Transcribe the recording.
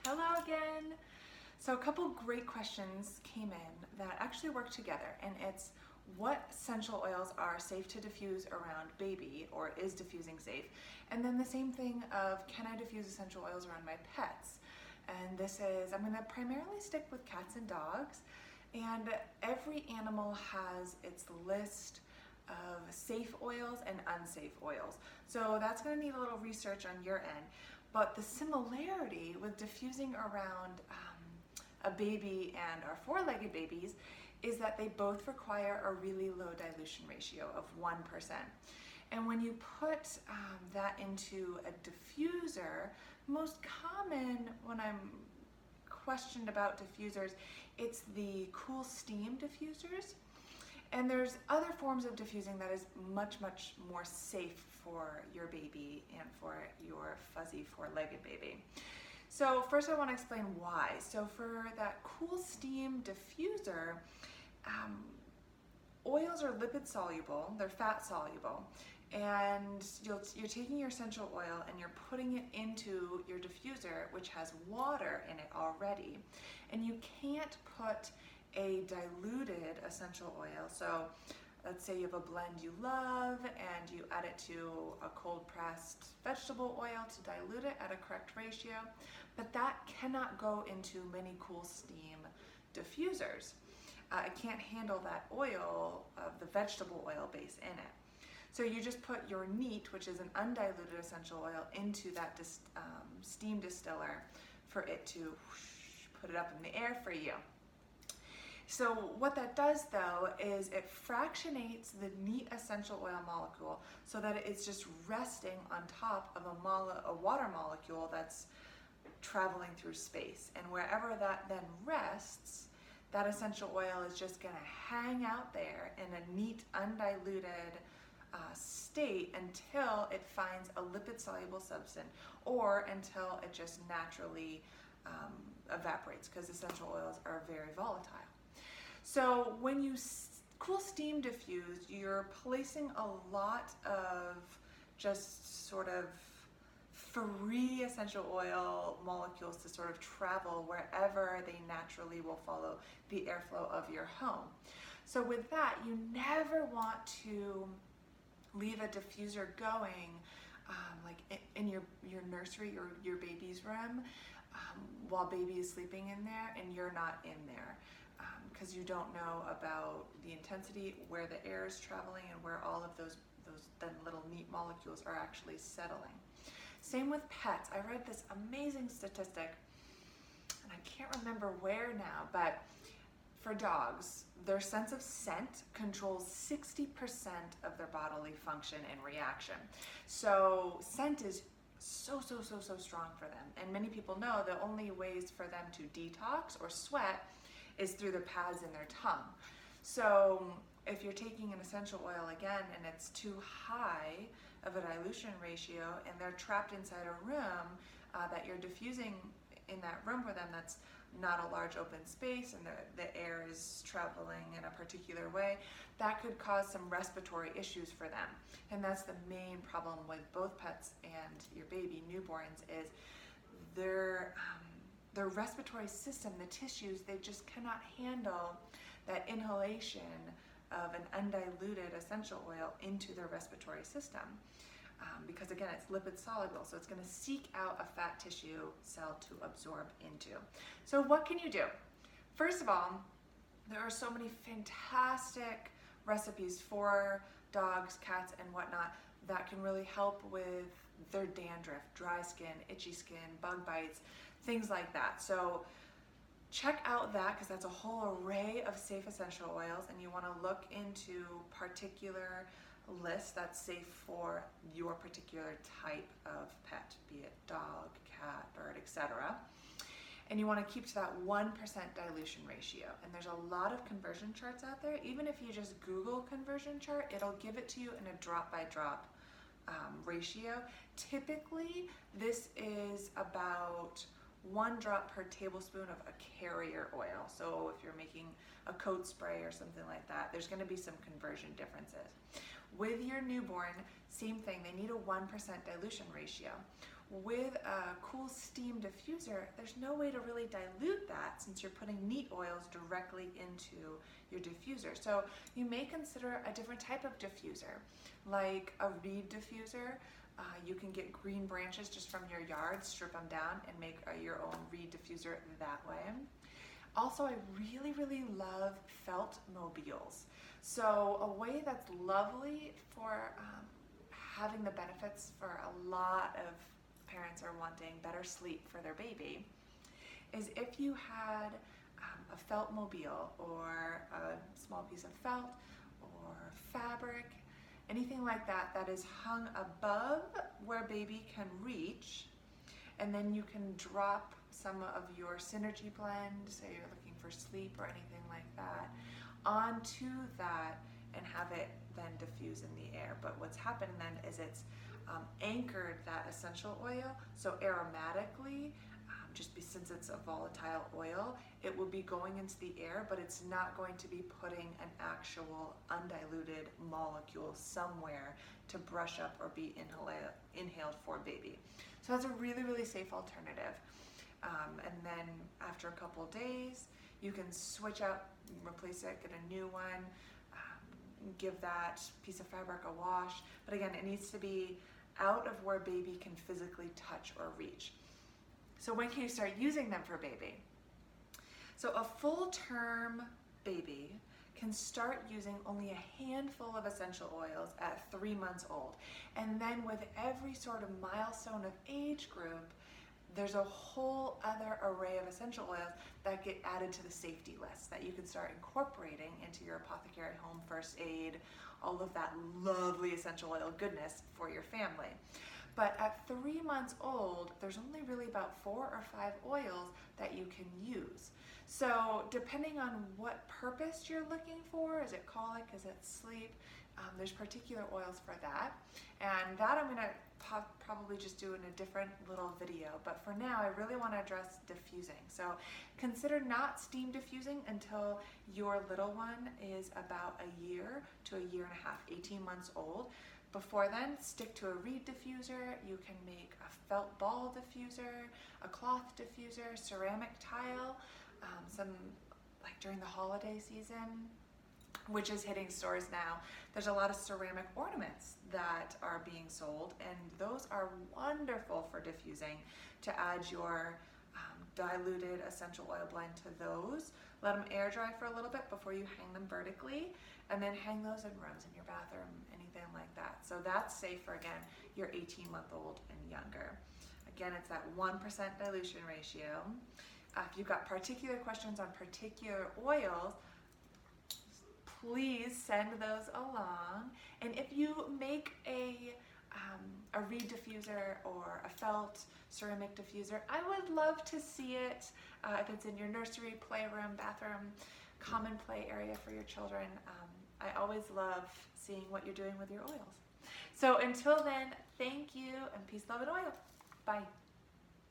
Hello again. So a couple great questions came in that actually work together, and it's what essential oils are safe to diffuse around baby, or is diffusing safe? And then the same thing of, can I diffuse essential oils around my pets? And this is, I'm gonna primarily stick with cats and dogs, and every animal has its list of safe oils and unsafe oils. So that's gonna need a little research on your end. But the similarity with diffusing around a baby and our four-legged babies is that they both require a really low dilution ratio of 1%. And when you put that into a diffuser, most common when I'm questioned about diffusers, it's the cool steam diffusers. And there's other forms of diffusing that is much, much more safe for your baby and for your fuzzy four-legged baby. So first I want to explain why. So for that cool steam diffuser, oils are lipid soluble, they're fat soluble, and you're taking your essential oil and you're putting it into your diffuser, which has water in it already, and you can't put a diluted essential oil. So let's say you have a blend you love and you add it to a cold pressed vegetable oil to dilute it at a correct ratio, but that cannot go into many cool steam diffusers. It can't handle that oil of the vegetable oil base in it. So you just put your neat, which is an undiluted essential oil, into that steam distiller for it to put it up in the air for you. So what that does though is it fractionates the neat essential oil molecule so that it's just resting on top of a water molecule that's traveling through space. And wherever that then rests, that essential oil is just going to hang out there in a neat, undiluted state until it finds a lipid-soluble substance, or until it just naturally evaporates, because essential oils are very volatile. So when you cool steam diffuse, you're placing a lot of just sort of free essential oil molecules to sort of travel wherever they naturally will follow the airflow of your home. So with that, you never want to leave a diffuser going like in your nursery or your baby's room while baby is sleeping in there and you're not in there, because you don't know about the intensity, where the air is traveling, and where all of those then little neat molecules are actually settling. Same with pets. I read this amazing statistic, and I can't remember where now, but for dogs, their sense of scent controls 60% of their bodily function and reaction. So scent is so strong for them. And many people know the only ways for them to detox or sweat is through the pads in their tongue. So if you're taking an essential oil again and it's too high of a dilution ratio and they're trapped inside a room that you're diffusing in that room for them, that's not a large open space and the air is traveling in a particular way, that could cause some respiratory issues for them. And that's the main problem with both pets and your baby newborns, is their respiratory system, the tissues, they just cannot handle that inhalation of an undiluted essential oil into their respiratory system. Because again, it's lipid soluble, so it's going to seek out a fat tissue cell to absorb into. So what can you do? First of all, there are so many fantastic recipes for dogs, cats, and whatnot that can really help with their dandruff, dry skin, itchy skin, bug bites, things like that. So check out that, because that's a whole array of safe essential oils, and you want to look into particular lists that's safe for your particular type of pet, be it dog, cat, bird, etc. And you want to keep to that 1% dilution ratio. And there's a lot of conversion charts out there. Even if you just Google conversion chart, it'll give it to you in a drop-by-drop ratio. Typically, this is about 1 drop per tablespoon of a carrier oil. So if you're making a coat spray or something like that, there's going to be some conversion differences. With your newborn, same thing, they need a 1% dilution ratio. With a cool steam diffuser, there's no way to really dilute that since you're putting neat oils directly into your diffuser. So you may consider a different type of diffuser, like a reed diffuser. You can get green branches just from your yard, strip them down, and make your own reed diffuser that way. Also, I really, really love felt mobiles. So a way that's lovely for having the benefits for a lot of parents are wanting better sleep for their baby is if you had a felt mobile or a small piece of felt or fabric, anything like that that is hung above where baby can reach, and then you can drop some of your synergy blend, say you're looking for sleep or anything like that, onto that and have it then diffuse in the air. But what's happened then is it's anchored that essential oil, so aromatically, since it's a volatile oil, it will be going into the air, but it's not going to be putting an actual undiluted molecule somewhere to brush up or be inhaled for baby. So that's a really, really safe alternative. And then after a couple of days, you can switch out, replace it, get a new one, give that piece of fabric a wash. But again, it needs to be out of where baby can physically touch or reach. So when can you start using them for baby? So a full-term baby can start using only a handful of essential oils at 3 months old. And then with every sort of milestone of age group, there's a whole other array of essential oils that get added to the safety list that you can start incorporating into your apothecary home first aid, all of that lovely essential oil goodness for your family. But at 3 months old, there's only really about 4 or 5 oils that you can use. So depending on what purpose you're looking for, is it colic, is it sleep, there's particular oils for that. And that I'm gonna probably just do in a different little video. But for now, I really wanna address diffusing. So consider not steam diffusing until your little one is about a year to a year and a half, 18 months old. Before then, stick to a reed diffuser. You can make a felt ball diffuser, a cloth diffuser, ceramic tile, some like during the holiday season, which is hitting stores now. There's a lot of ceramic ornaments that are being sold, and those are wonderful for diffusing to add your diluted essential oil blend to those. Let them air dry for a little bit before you hang them vertically, and then hang those in rooms in your bathroom, anything like that. So that's safe for, again, your 18-month-old and younger. Again, it's that 1% dilution ratio. If you've got particular questions on particular oils, please send those along. And if you make a reed diffuser or a felt ceramic diffuser, I would love to see it. If it's in your nursery, playroom, bathroom, common play area for your children. I always love seeing what you're doing with your oils. So until then, thank you, and peace, love, and oil. Bye.